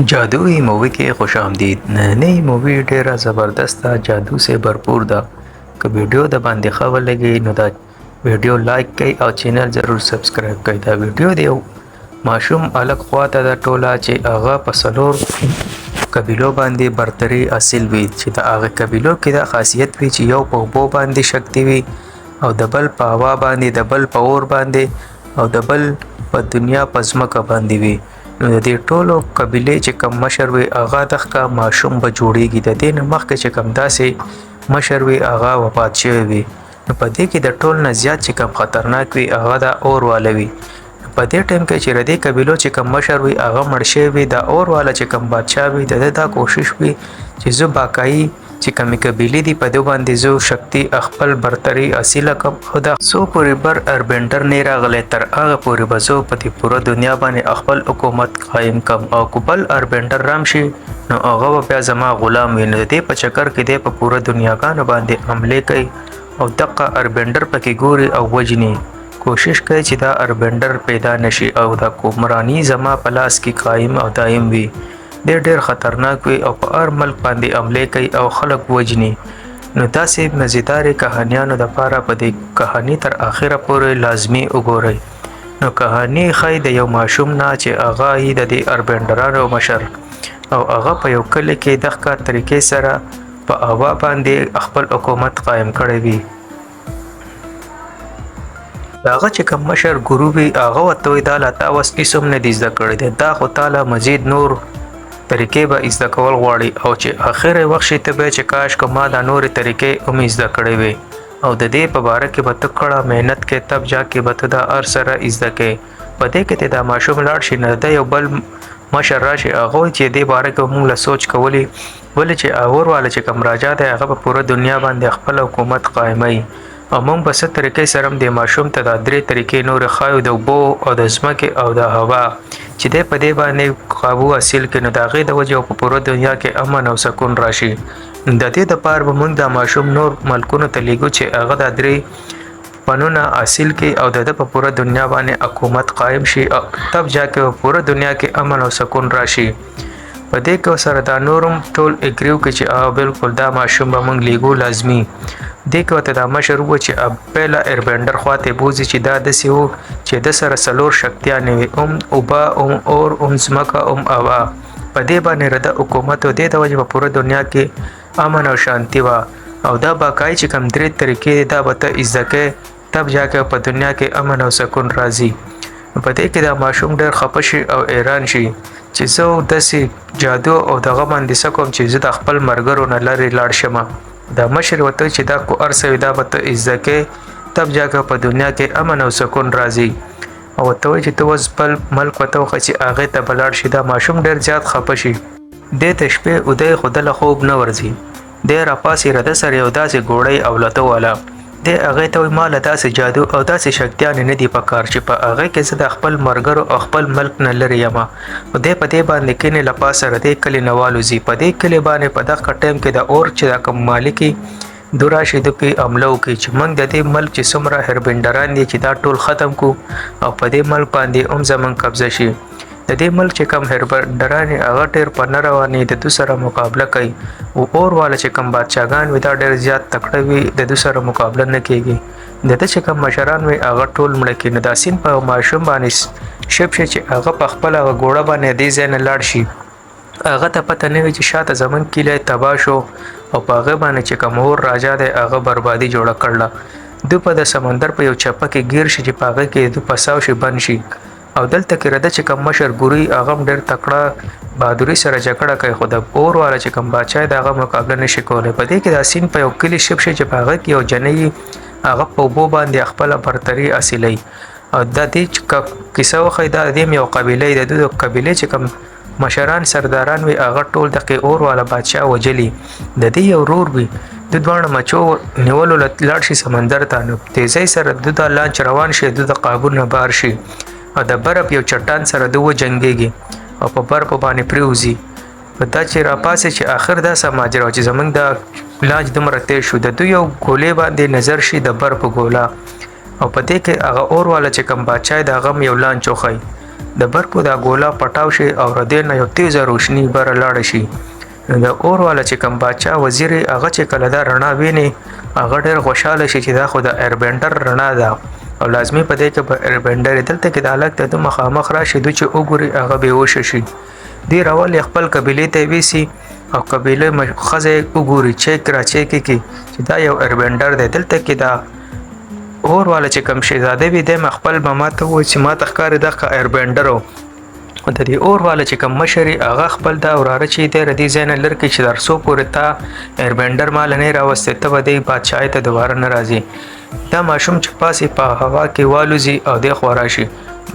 जादुई मूवी के खुश आमदीद। नई मूवी ډیره زبردست ده، جادو سے भरपूर ده। که ویډیو د باندې ښه ولګي نو دا ویډیو لایک کړئ او چینل ضرور سبسکرایب کړئ. دا ویډیو د یو ماشوم الګ خواته د ټوله چې هغه په څلور قبیلو باندې برتري حاصل وي، چې د هغه قبیلو کې دا خاصیت وي چې یو په اوبو باندې شکتی وي او د بل په هوا باندې، د بل په اور باندې او د بل په دنیا په ځمکه باندې وي. نو د دې ټولو قبیلې چې کم مشر وي هغه دغه ماشوم به جوړیږي. د دې نه مخکې چې کم داسې مشر وي هغه وفات شوی وي. نو په دې کې د ټول نه زیات چې کم خطرناک وي هغه د اور والا وي. په دې ټیم کې چې ردی قبیلو چې کم مشر وي هغه مړ شوی وي، د اور والا چې کم بادشاه وي د دا کوشش وي چې زه باقاعي چې کمی قبیلې دي په دې باندې زه شکتی خپل برتري حاصله کم. خدا سو پورې بر اربنډر نه راغلی تر هغه پورې به زه په دې پوره دنیا باندې خپل حکومت قایم کم، او کوبل اربنډر رام شي نو هغه بیا زما غلام وي. نو د دې په چکر کې دی په پوره دنیاګانو باندې حمله کوي او دغه اربنډر پکې ګوري او وجني کوشش کوي چې دا اربنډر پیدا نشي او دا حکمرانی زما په لاس کې قایم او دایم وي. ډېر خطرناک وي او په هر ملک باندې حمله کوي او خلک وجني. نو داسې مزیدارې کهانیانو دپاره په دې کهانی تر اخره پورې لازمي وګورئ. نو کهانی ښایي د یو ماشوم نه چې هغه یې د دې اربنډرانو مشر او هغه په یو کلي کې دغه طریقې سره په هوا باندې خپل حکومت قایم کړی وي. هغه چې کوم مشر ګورو وي هغه ورته وایي دا لا تا اوس هېڅ هم نه دي زده کړی دی، دا خو تا له مزید نور طریقې به زده کول غواړي او چې اخر وخت شي ته به چې کاش که ما دا نورې طریقې هم زده کړې وي او د دې په باره کې به ته کړه محنت کې تب جا کې به ته دا هر سره زده کوې. په دې کې ته دا ماشوم لاړ شي نه د یو بل مشر راشي هغه وایي چې دې باره کې موږ له سوچ کولی ولې چې اور والا چې کوم راجا دی هغه په پوره دنیا باندې خپل حکومت قایموي او موږ به څه طریقې سره هم د ماشوم ته دا درې طریقې نورې ښایو د اوبو او د ځمکې او د هوا چې دی په دې باندې قابو حاصل کړي نو د هغې د وجې په پوره دنیا کې امن او سکون راشي. د دې دپاره به موږ دا ماشوم نور ملکونو ته لیږو چې هغه دا درې فنونه حاصل کړي او د ده په پوره دنیا باندې حکومت قایم شي او تب جا کې په پوره دنیا کې امن او سکون راشي. په دې کې سره دا نورم ټول اګریو کې چې بالکل دا ماشوم به موږ لیږو لازمي. دې کې ورته دا مشر و چې پهله ایربنډر خواته بوځي چې دا داسې و چې د سره څلور شکتیانې وي، اوبه اور ځمکه هوا. په دې باندې رده حکومت و دې د وجې په پوره دنیا کې امن او شانتي وه او دا باقاعي چې کوم درې طریقې دا به ته زده کوې تب جا کې په دنیا کې امن او سکون راځي. په دې کې دا ماشوم ډېر خفه شي او حیران شي چې زه داسې جادو او دغه باندې څه کوم چې زه د خپل ملګرو نه لرې لاړ شم. دا مشر ورته چې دا کو هر څه وي دا به ته زده کوې تب جا کې په دنیا کې امن او سکون راځي او ورته وایي چې ته اوس بل ملک ورته وښیه چې هغې ته به لاړ شي. دا ماشوم ډېر زیات خفه شي، دې ته شپې اودی خو ده له خوب نه ورځي. دی راپاسې رده سره یو داسې ګوړی او لته والا دی هغې ته وایي ما له داسې جادو او داسې شکتیانې نه دي په کار چې په هغې کې زه د خپل ملګرو او خپل ملک نه لرې یم. دی په دې باندې کینې له پاسه ردې کلي نه والوځي. په دې کلي باندې په دغه ټایم کې د اور چې دا کوم مالکي دو راشي د پې حمله وکړي چې موږ د دې ملک چې څومره هربنډران دي چې دا ټول ختم کړو او په دې ملک باندې هم زموږ قبضه شي. د دې ملک چې کم هربنډران هغه ډېر په نه روانې د دوی سره مقابله کوي او اور والا چې کم بادشاهګان وي دا ډېر زیات تکړه وي د دوی سره مقابله نه کیږي. د ده چې کم مشران وي هغه ټول مړه کړي. نو دا سین په ماشوم باندې شپ شي چې هغه په خپله هغه ګوړه باندې دې ځای نه لاړ شي. هغه ته پته نه وي چې شاته زموږ کلی تباه شو او په هغه باندې چې کوم اور راجا دی هغه بربادي جوړه کړله. دوی په د سمندر په یو چپه کې ګیر شي چې په هغه کې دوی پساو شي بند شي او دلته کې رده چې کوم مشر ګوري هغه هم ډېر تکړه بهادري سره جګړه کوي خو د اور والا چې کوم باچا دی هغه مقابله نشي کولی. په دې کې دا سین په یو کلي شپ شي چې په هغه کې یو جنۍ هغه په اوبو باندې خپله برتري حاصلوي او دا دې کیسه وښیي دا د یو قبیله د دوی قبیلې چې کوم مشران سرداران وي هغه ټول دغه اور والا بادشاه وجلي. د دې یو ورور وي د دوه مچو نیولو لاړ شي سمندر ته نو تیزۍ سره د لانچ روان شي د قابو نه بار شي او د برف یو چټان سره د وجنګيږي او په برف باندې پریوزي. په دا چې راپاسې چې آخر دا سماجر او چې زمونږ د لانچ دومره تیز شو د دوی یو ګولې باندې نظر شي د برف ګوله او په دې کې هغه اور والا چې کوم باچا د هغه یو لانچ وښیي د برقو دا ګوله پټاو شي او ردې نه یو تیزه روشني بره لاړه شي. نو د اور والا چې کوم باچا وزیر هغه چې کله دا رڼا ویني هغه ډېر خوشحاله شي چې دا خو د ایربینډر رڼا ده او لازمي په دې کې به ایربینډر دلته کې د هلک ته مخامخ راشي دوی چې وګوري هغه بېهوشه شي. دې راول خپل قبیلې ته ویسي او قبیله ښځه وګوري چیک را چیک کی چې دا یو ایربینډر دی. دلته کې دا اور والا چې کوم شهزاده وي د خپل ماما ته وایي چې ما ته ښکاري دغه ایربینډر و. د دې اور والا چې کوم مشر هغه خپل دا وراره چې دی ردی ځای نه لرې کړي چې در څو پورې تا ایربینډر مال نه راوستی ته به دې بادشاهۍ ته دوباره نه راځي. دا ماشوم چې پاسې په هوا کې والوځي او دی خوا راشي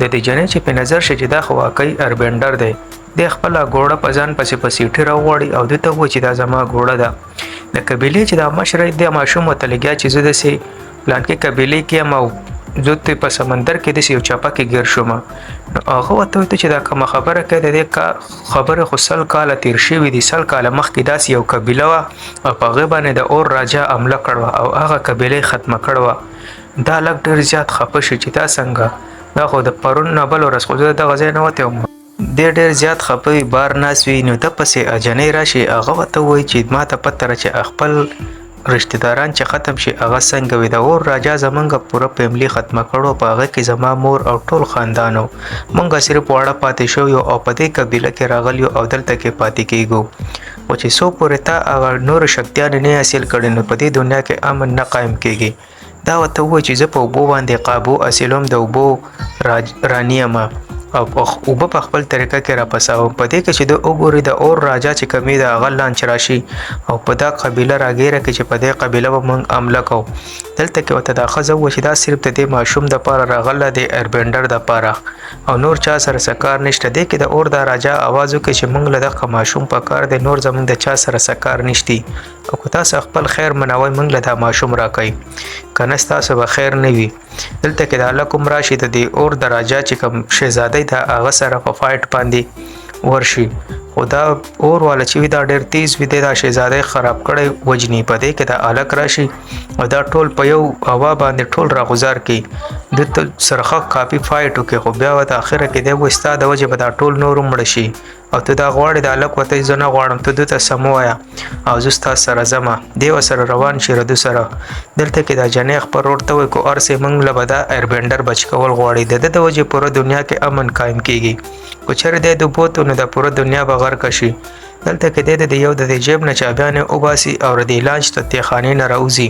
د دې جنۍ چې په نظر شي چې دا خو واقعي ایربینډر دی. د خپله ګوړه په ځان پسې په سیټي راوغواړي او دوی ته وایي چې دا زما ګوړه ده. د قبیلې چې دا مشر د ماشوم ورته لګیا چې زه داسې پلانکې قبیلې کې یم او زه په سمندر کې داسې یو چاپه کې ګیر شوم. نو هغه ورته وایي چې دا کومه خبره کوې د دې خبره خو 100 کاله تېر شوي دي. 100 کاله مخکې داسې یو قبیله وه او په هغې باندې د اور راجا حمله کړې وه او هغه قبیله یې ختمه کړې وه. دا هلک ډېر زیات خفه شو چې دا څنګه دا خو د پرون نه بل ورځ خو زه دغه ځای نه وتی وم. دی ډېر زیات خفه وي بار ناست وي. نو ده پسې اجنۍ راشي هغه ورته وایي چې ما ته پته ده چې خپل رشته داران چې ختم شي هغه څنګه وي. د اور راجا زمونږ پوره فیملی ختمه کړو په هغه کې زما مور او ټول خاندان و. مونږ صرف واړه پاتې شو یو او په دې قبیله کې راغلیو او دلته کې پاتې کیږو. خو چې څو پورې تا هغه نور شکتیان نه حاصل کړي نو په دې دنیا کې امن نه قایم کیږي. دا ورته وایي چې زه په اوبو باندې قابو اصلوم د اوبو رانی یم او اوبه په خپل طریقه کې راپساوم. په دې کې چې د وګوري د اور راجا چې کمی د هغه لانچ راشي او په دا قبیله راګیره کې چې په دې قبیله به موږ حمله کوو. دلته کې ورته دا ښځه وویل چې دا صرف د دې ماشوم دپاره راغله د ایربینډر دپاره او نور چا سره څه کار نشته. دې کې د اور دا راجا اواز وکړي چې موږ له دغه ماشوم په کار دی نور زموږ د چا سره څه کار نشتی او که تاسو خپل خیر منوئ موږ له دا ماشوم راکئ که نه ستاسو به خیر نه وي. دلته کې د هلک هم راشي د دې اور د راجا چې کوم شهزاده د هغه سره په فایټ باندې ورشي. خو دا اور والا چې وي دا ډېر تیز وي دی دا شهزاده خراب کړی وجني. په دې کې د هلک راشي او دا ټول په یو هوا باندې ټول راغوزار کړي. د سره ښه کافي فایټ وکړي خو بیا ورته اخره کې دی وایي ستا د وجې به دا ټول نور مړه شي او ته دا غواړې د هلک ورته زه نه غواړم ته دوی ته څه مه وایه او زه ستا سره ځمه. دی ورسره روان شي ردو سره. دلته کې دا جنۍ خپل ورور ته وایي که هر څه موږ له به دا ایربینډر بچ کول غواړي د ده د وجې پوره دنیا کې امن قایم کیږي. که چېرې دی د بوتو نو د پوره دنیا به غرقه شي. دلته کې دی د یو د جیب نه چابیانې وباسي او د علاج ته تېخانې نه راوځي.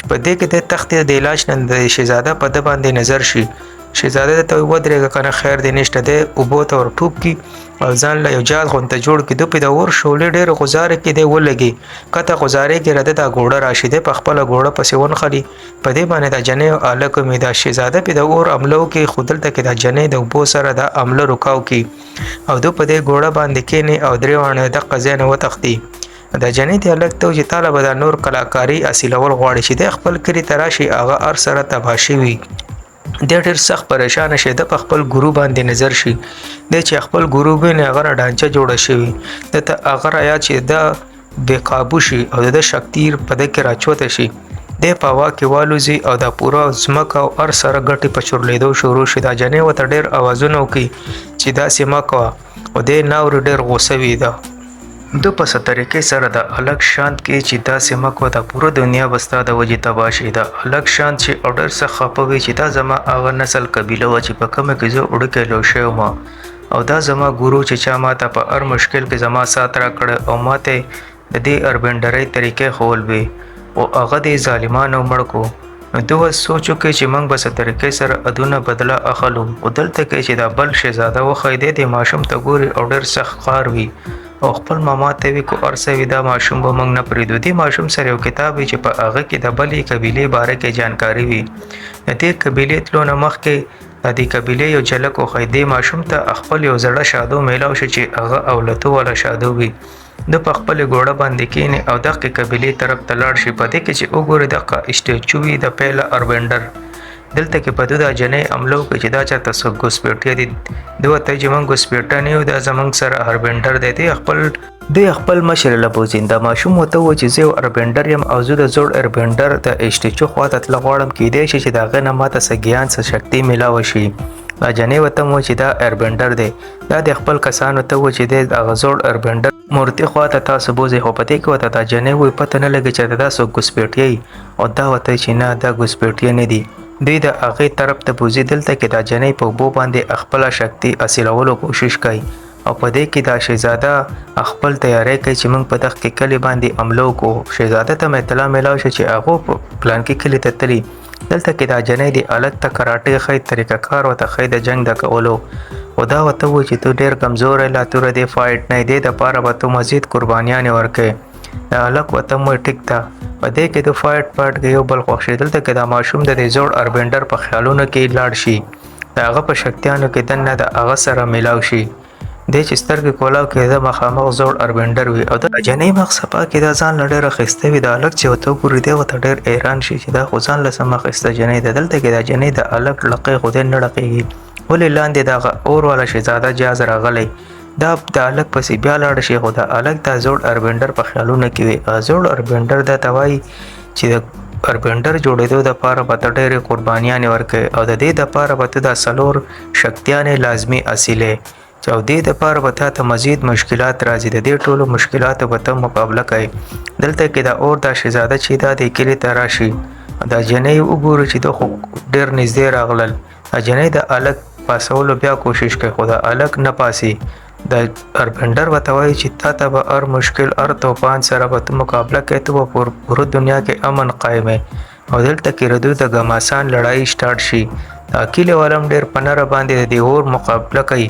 په دې کې د تختې د علاج نه د شهزاده په ده باندې نظر شي. شهزاده ته ودرېږه که نه خیر دی نشته. دی اوبو ته ور ټوپ کړي او ځان له یو جال غونته جوړ کړي. دوی په د اور شولې ډېرې غوزارې کې دی ولګي کته غوزارې کې رده دا ګوړه راشي. دی په خپله ګوړه پسې ونښلي. په دې باندې دا جنۍ او هلک مې دا شهزاده پې د اور حمله وکړي خو دلته کې دا جنۍ د اوبو سره دا حمله رکاو کړي او دوی په دې ګوړه باندې کښېني او درې واڼې دغه ځای نه وتښتي. دا جنۍ دې هلک ته چې تاله به دا نور کلاکاري حاصلول غواړي چې دی خپل کلي ته راشي هغه هر سره تباه شوي. دی ډېر سخت پریشانه شي. ده په خپل ګورو باندې نظر شي. دی چې خپل ګورو ویني هغه ډانچه جوړه شوې ده ته هغه رایاد چې ده بې قابو شي او د ده شکتیر په ده کې راچوته شي. دی په هوا کې والوځي او دا پوره ځمکه او هر سره ګټې په چورلېدو شروع شي. دا جنۍ ورته ډېر اوازونه وکړي چې داسې مه کوه او دی ناورې ډېر غوسه وي. ده دو په څه طریقې سره د هلک شانت کې چې داسې مه کوه دا پوره دنیا به ستا د وجې تباه شي. د هلک شانت چې او ډېر څه خفه وي چې دا زما هغه نسل قبیله وه چې په کومه کې زه وړوکی لوی شوی وم او دا زما ګورو چې چا ماته په هر مشکل کې زما سات راکړی او ماته د دې ایربینډرۍ طریقې ښوول وې او هغه دې ظالمانو مړ کړو. نو دوی سوچ وکړي چې موږ به څه طریقې سره ادونه بدله اخلو. خو دلته کې چې دا بل شهزاده وښی دی د ماشوم ته ګوري او ډېر سخت ښکار وي او خپل ماما ته وي که هر څه وي دا ماشوم به موږ نه پرېږدو. دې ماشوم سره یو کتاب وي چې په هغه کې د بلې قبیلې باره کې جانکاري وي. د دې قبیلې تلو نه مخکې د دې قبیلې یو جلک وښی. دې ماشوم ته خپل یو زړه شادو میلاو شي چې هغه اولتو والا شادو وي. د په خپلې ګوړه باندې کښېني او دغې قبیلې طرف ته لاړ شي. په دې کې چې وګوري دغه اسټیچو وي د پیله ایربینډر. دلته کې په دوی دا جنۍ حمله وکړي چې دا چېرته څوک ګوسپېټیا دي. دوی ورته وایي چې موږ ګوسپېټه نه یو دا زموږ سره ایربینډر دی. دی خپل مشر له بوځي. دا ماشوم ورته ووایي چې زه یو ایربینډر یم او زه د زوړ ایربینډر د اسټیچو خواته تله غواړم کیدای شي چې د هغې نه ماته څه ګیان څه شکتي میلاوه شي دا جنې وته مو چې دا ایربنډر دی دا د خپل کسانو ته و چې د هغه زوړ ایربنډر مورتي خواته تاسو بوځئ خو په دې کې ورته دا جنې وایي پته نه لګي چې دا څوک ګوسپېټیه او دا ورته چې نه دا ګوسپېټیه نه دي دوی د هغې طرف ته بوځي دلته کې دا جنۍ په اوبو باندې خپله شکتي اصلولو کوشش کوي او په دې کې دا شهزاده خپل تیاری کوي چې موږ په دغه کې کلي باندې حمله وکړو شهزاده ته مې اطلاع میلاو شوه چې هغو په پلان کې کلي ته تلي دلته کې دا جنۍ د الګ ته کراټې ښایي طریقه کار ورته ښایي د جنګ د کولو خو دا ورته ووایي چې ته ډېر کمزوری لا توره دې فایټ نه دې دپاره به ته مزید قربانیانې ورکوې د الګ ورته مو ټیک ده په دې کې د فایټ کې یو بل خوښ شي دلته کې دا ماشوم د دې زوړ ایربنډر په خیالونو کې لاړ شي د هغه په شکتیانو کې دننه د هغه سره میلاو شي دی چې سترګې کولاو کې د مخامخ زوړ ایربنډر وي او د جنۍ مخ صفا کې دا ځان له ډېره ښایسته وي د هلک چې ورته وګوري دی ورته ډېر حیران شي چې دا خو ځان له سمه ښایسته جنۍ ده دلته کې دا جنۍ د هلک لقۍ خو دی نه ړقېږي ولې لاندې د اور والا شهزاده جاز راغلی دا د هلک پسې بیا لاړ شي خو د هلک دا زوړ ایربنډر په خیالونو کې وي زوړ ایربنډر دا ته وایي چې د ایربنډر جوړېدو دپاره به ته ډېرې قربانیانې ورکوې او د دې دپاره به ته دا څلور شکتیانې لازمي اصیلې چې او دې دپاره به تا ته مزید مشکلات راځي د دې ټولو مشکلاتو به ته مقابله کوي دلته کې دا اور دا شهزاده چې دا د کلي ته راشي دا جنۍ وګوري چې د خو ډېر نږدې راغلل دا جنۍ د هلک پاسولو بیا کوشش کوي خو د هلک نه پاسي د ایربنډر ورته وایي چې تا ته به هر مشکل هر توپان سره به ته مقابله کوي ته به په پوره دنیا کې امن قایمې او دلته کې ردو د ګماسان لړۍ سټارټ شي د کلي والا هم ډېر په نره باندې د دې اور مقابله کوي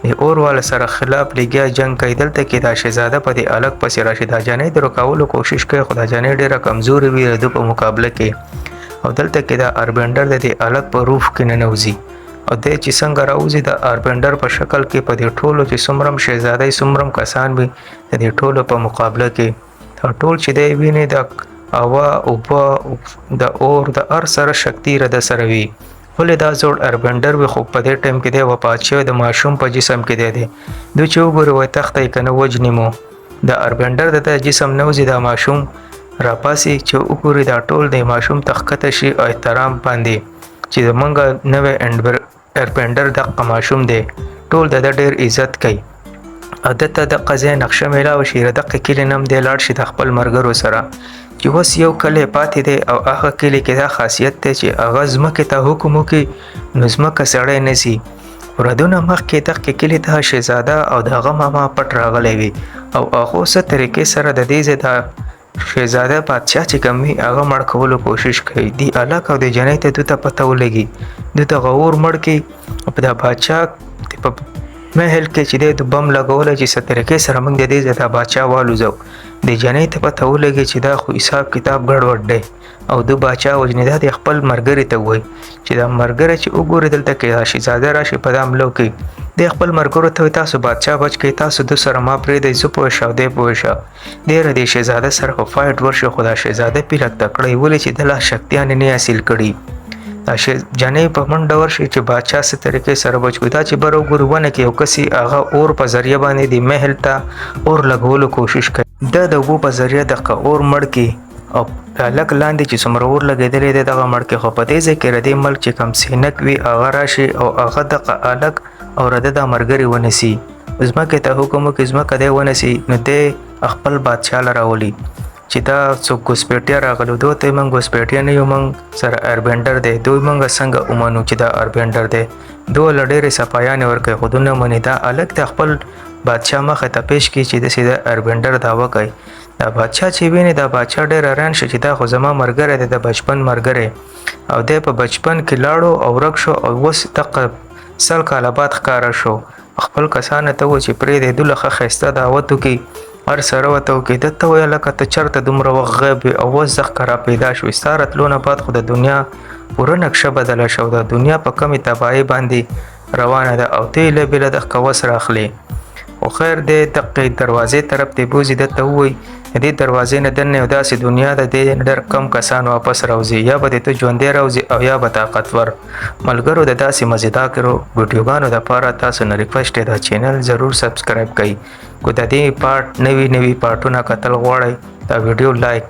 د اور والا سره خلاف لګیا جنګ کوي دلته کې دا شهزاده په دې الګ پسې راشي دا جنۍ د روکولو کوشش کوي خو دا جنۍ ډېره کمزورې وي د په مقابله کې او دلته کې دا ایربنډر د دې الګ په روف کې ننوځي او دی چې څنګه راوځي د ایربنډر په شکل کې په دې ټولو چې څومره هم شهزادۍ څومره هم کسان وي د دې ټولو په مقابله کې دا ټول چې دی ویني د هوا اوبه د اور د هر سره شکتي رده سره وي ولې دا زوړ ایربنډر وي خو په دې ټایم کې دی وفات شوی د ماشوم په جسم کې دی دوی چې وګوري وایي تخته یې که نه وجني مو د ایربنډر د جسم نه وځي دا ماشوم راپاسي چې وګوري دا ټول د ماشوم ته ښکته شي او احترام باندې چې زمونږ نوی ایربنډر دغه ماشوم دی ټول د ده ډېر عزت کوي او دته دغه ځای نقشه میلاوه شي د دغه کلي نه هم دی لاړ شي د خپل ملګرو سره چې اوس یو کلی پاتې دی او هغه کلي کې دا خاصیت دی چې هغه ځمکې ته حکم وکړي نو ځمکه سړی نه ځي ورځونه مخکې دغه کلي ته شهزاده او د هغه ماما پټ راغلی وي او هغو څه طریقې سره د دې ځای د شهزاده بادشاه چې کوم وي هغه مړ کولو کوشش کوي دی الګ او د جنۍ ته دوی ته پته ولګي دوی ته هغه اور مړ کړي او په دا بادشاه په محل کې چې دی د بم لګولی چې څه طریقې سره موږ د دې ځای ته بادشاه والوځو د جنۍ ته پته ولګي چې دا خو حساب کتاب ګډوډ دی او د بادشاه وژني دا د خپل ملګري ته وایي چې دا ملګری چې وګوري دلته کې دا شهزاده راشي په دا حملو کې د خپل ملګرو ته وایي تاسو بادشاه بچ کړئ تاسو د سره ما پرېږدئ زه پوه شه او دی پوه شه ډېره د شهزاده سره خو فایټ ورشي خو دا شهزاده پیلک تکړی ولې چې د لا شکتیانې نه حاصل کړي دا جنۍ په منډه ورشي چې بادشاه څه طریقې سره بچ کړي دا چې بر وګوري ونه کې یو کسي هغه اور په ذریعه باندې د محل ته اور لګولو کوشش کوي د اوبو په ذریعه دغه اور مړ کړي او هلک لاندې چې څومره اور لګېدلی دی دغه مړ کړي خو په دې ځای کې ردې ملک چې کوم سینک وي هغه راشي او هغه دغه هلک او رده دا ملګري ونیسي ځمکې ته حکم وکړي ځمکه دی ونیسي نو دی خپل بادشاه له راولي چې دا څوک ګوسپېټیا راغلو دوی ته موږ ګوسپېټیا نه یو موږ سره ایربنډر دی دوی موږ څنګه ومنو چې دا ایربنډر دی دوی له ډېرې صفایانې ورکوي خو دوی نه مني دا هلک د خپل بادشاه مخې ته پیش کړي چې داسې د ایربنډر دعوه کوي دا بادشاه چې ویني دا بادشاه ډېر حیران شو چې دا خو زما ملګری دی د بچپن ملګری او دی په بچپن کې لاړو او ورک شو او اوس دغه 100 کاله بعد ښکاره شو خپل کسانو ته و چې پرېږدی دوی له ښه ښایسته دعوت وکړي هر سره ورته وکړي ده ته ویل لکه ته چېرته دومره وخت غیب وي او اوس دغه راپیدا شوې ستا راتلو نه بعد خو د دنیا پوره نقشه بدله شوه د دنیا په کمې تباهۍ باندې روانه ده او ته یې له بېله دغه وس راخلې خو خیر دی دغې دروازې طرف ته بوځي ده ته ووایي د دې دروازې نه دننه یو داسې دنیا ده دې ډېر کم کسان واپس راوځي یا به دې ته ژوندی راوځي او یا به طاقتور ملګرو د داسې مزیدارو ویډیوګانو دپاره تاسو نه ریکویسټ دی دا چینل ضرور سبسکرایب کړئ کو د دې پارټ نوي پارټونه کتل غواړئ دا ویډیو لایک